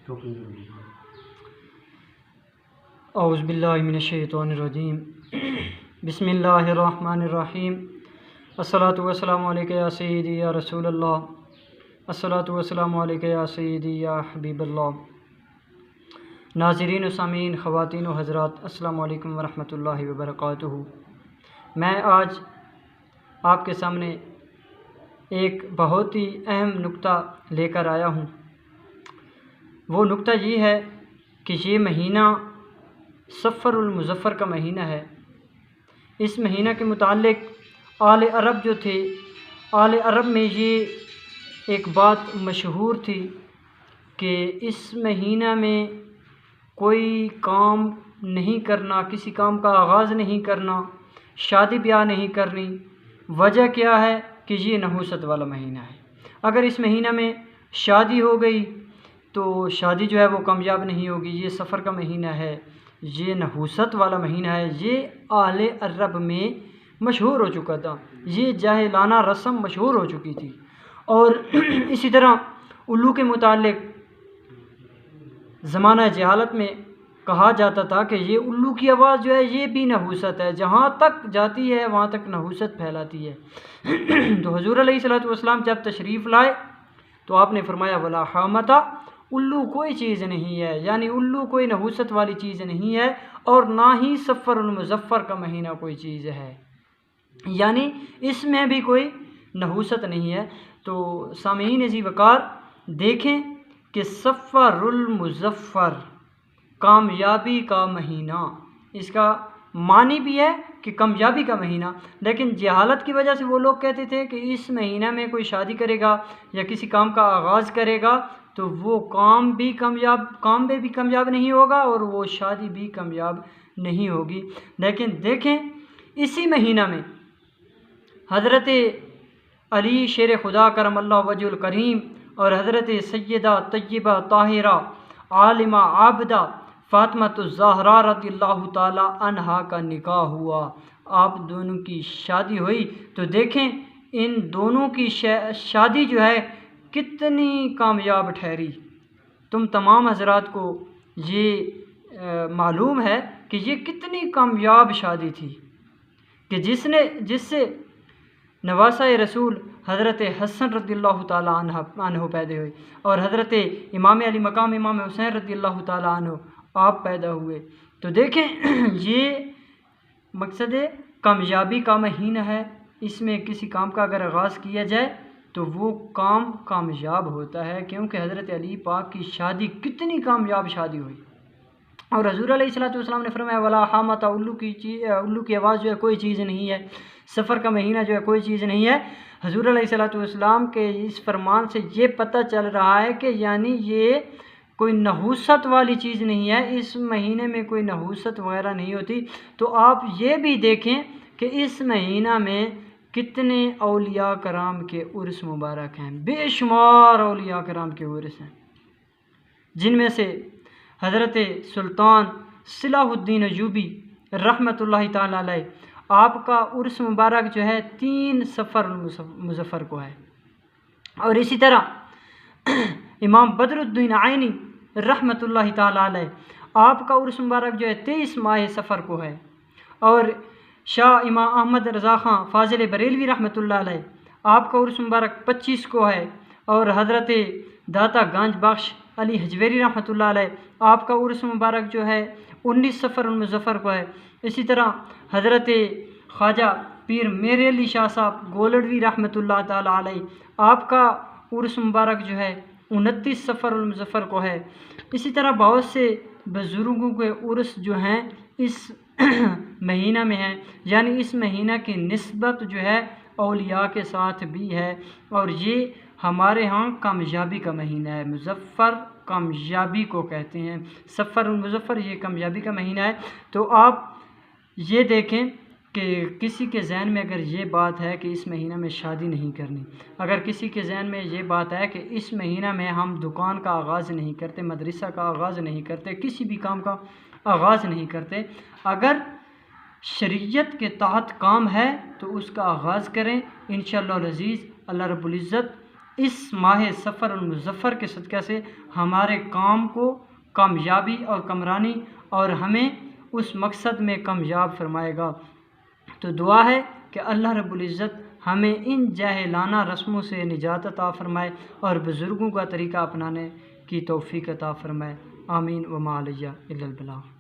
اعوذ باللہ من الشیطان الرجیم بسم اللہ الرحمن الرحیم الصلاۃ والسلام علیکہ یا سیدی یا رسول اللہ الصلاۃ والسلام علیکہ یا سیدی یا حبیب اللہ۔ ناظرین و سامعین، خواتین و حضرات، السلام علیکم ورحمۃ اللہ وبرکاتہ۔ میں آج آپ کے سامنے ایک بہت ہی اہم نکتہ لے کر آیا ہوں۔ وہ نکتہ یہ ہے کہ یہ مہینہ صفر المظفر کا مہینہ ہے۔ اس مہینہ کے متعلق آل عرب جو تھے، آل عرب میں یہ ایک بات مشہور تھی کہ اس مہینہ میں کوئی کام نہیں کرنا، کسی کام کا آغاز نہیں کرنا، شادی بیاہ نہیں کرنی۔ وجہ کیا ہے کہ یہ نحوست والا مہینہ ہے۔ اگر اس مہینہ میں شادی ہو گئی تو شادی جو ہے وہ کامیاب نہیں ہوگی۔ یہ سفر کا مہینہ ہے، یہ نحوست والا مہینہ ہے۔ یہ اہل عرب میں مشہور ہو چکا تھا، یہ جاہلانہ رسم مشہور ہو چکی تھی۔ اور اسی طرح الو کے متعلق زمانہ جہالت میں کہا جاتا تھا کہ یہ الو کی آواز جو ہے یہ بھی نحوست ہے، جہاں تک جاتی ہے وہاں تک نحوست پھیلاتی ہے۔ تو حضور علیہ الصلوۃ والسلام جب تشریف لائے تو آپ نے فرمایا ولا حامتا، الو کوئی چیز نہیں ہے، یعنی الو کوئی نحوست والی چیز نہیں ہے، اور نہ ہی صفر المظفر کا مہینہ کوئی چیز ہے، یعنی اس میں بھی کوئی نحوست نہیں ہے۔ تو سامعین عزیز وقار، دیکھیں کہ صفر المظفر کامیابی کا مہینہ، اس کا معنی بھی ہے کہ کامیابی کا مہینہ، لیکن جہالت کی وجہ سے وہ لوگ کہتے تھے کہ اس مہینہ میں کوئی شادی کرے گا یا کسی کام کا آغاز کرے گا تو وہ کام میں بھی کامیاب نہیں ہوگا اور وہ شادی بھی کامیاب نہیں ہوگی۔ لیکن دیکھیں اسی مہینہ میں حضرت علی شیر خدا کرم اللہ وجہ الکریم اور حضرت سیدہ طیبہ طاہرہ عالمہ عابدہ فاطمہ الزہرا رضی اللہ تعالی عنہا کا نکاح ہوا، آپ دونوں کی شادی ہوئی۔ تو دیکھیں ان دونوں کی شادی جو ہے کتنی کامیاب ٹھہری۔ تم تمام حضرات کو یہ معلوم ہے کہ یہ کتنی کامیاب شادی تھی کہ جس سے نواسہ رسول حضرت حسن رضی اللہ تعالیٰ عنہ پیدا ہوئے اور حضرت امام علی مقام امام حسین رضی اللہ تعالیٰ عنہ آپ پیدا ہوئے۔ تو دیکھیں یہ مقصد کامیابی کا مہینہ ہے، اس میں کسی کام کا اگر آغاز کیا جائے تو وہ کام کامیاب ہوتا ہے، کیونکہ حضرت علی پاک کی شادی کتنی کامیاب شادی ہوئی۔ اور حضور علیہ الصلوۃ والسلام نے فرمایا ولا حامتا، الو کی آواز جو ہے کوئی چیز نہیں ہے، سفر کا مہینہ جو ہے کوئی چیز نہیں ہے۔ حضور علیہ الصلوۃ والسلام کے اس فرمان سے یہ پتہ چل رہا ہے کہ یعنی یہ کوئی نحوست والی چیز نہیں ہے، اس مہینے میں کوئی نحوست وغیرہ نہیں ہوتی۔ تو آپ یہ بھی دیکھیں کہ اس مہینہ میں کتنے اولیاء کرام کے عرس مبارک ہیں، بے شمار اولیاء کرام کے عرس ہیں، جن میں سے حضرت سلطان صلاح الدین ایوبی رحمۃ اللہ تعالی علیہ، آپ کا عرس مبارک جو ہے 3 صفر المظفر کو ہے۔ اور اسی طرح امام بدر الدین عینی رحمۃ اللہ تعالی علیہ، آپ کا عرس مبارک جو ہے 23 ماہ صفر کو ہے۔ اور شاہ امام احمد رضا خان فاضل بریلوی رحمۃ اللہ علیہ، آپ کا عرس مبارک 25 کو ہے۔ اور حضرت داتا گانج بخش علی حجویری رحمۃ اللہ علیہ، آپ کا عرس مبارک جو ہے 19 صفر المظفر کو ہے۔ اسی طرح حضرت خواجہ پیر میر علی شاہ صاحب گولڑوی رحمۃ اللہ تعالی علیہ، آپ کا عرس مبارک جو ہے 29 صفر المظفر کو ہے۔ اسی طرح بہت سے بزرگوں کے عرس جو ہیں اس مہینہ میں ہیں، یعنی اس مہینہ کی نسبت جو ہے اولیاء کے ساتھ بھی ہے۔ اور یہ ہمارے ہاں کامیابی کا مہینہ ہے، مظفر کامیابی کو کہتے ہیں، صفر المظفر یہ کامیابی کا مہینہ ہے۔ تو آپ یہ دیکھیں کہ کسی کے ذہن میں اگر یہ بات ہے کہ اس مہینہ میں شادی نہیں کرنی، اگر کسی کے ذہن میں یہ بات ہے کہ اس مہینہ میں ہم دکان کا آغاز نہیں کرتے، مدرسہ کا آغاز نہیں کرتے، کسی بھی کام کا آغاز نہیں کرتے، اگر شریعت کے تحت کام ہے تو اس کا آغاز کریں، انشاءاللہ العزیز اللہ رب العزت اس ماہ سفر المظفر کے صدقہ سے ہمارے کام کو کامیابی اور کمرانی اور ہمیں اس مقصد میں کامیاب فرمائے گا۔ تو دعا ہے کہ اللہ رب العزت ہمیں ان جاہلانہ رسموں سے نجات عطا فرمائے اور بزرگوں کا طریقہ اپنانے کی توفیق عطا فرمائے۔ آمین وما علیہ الا البلاغ۔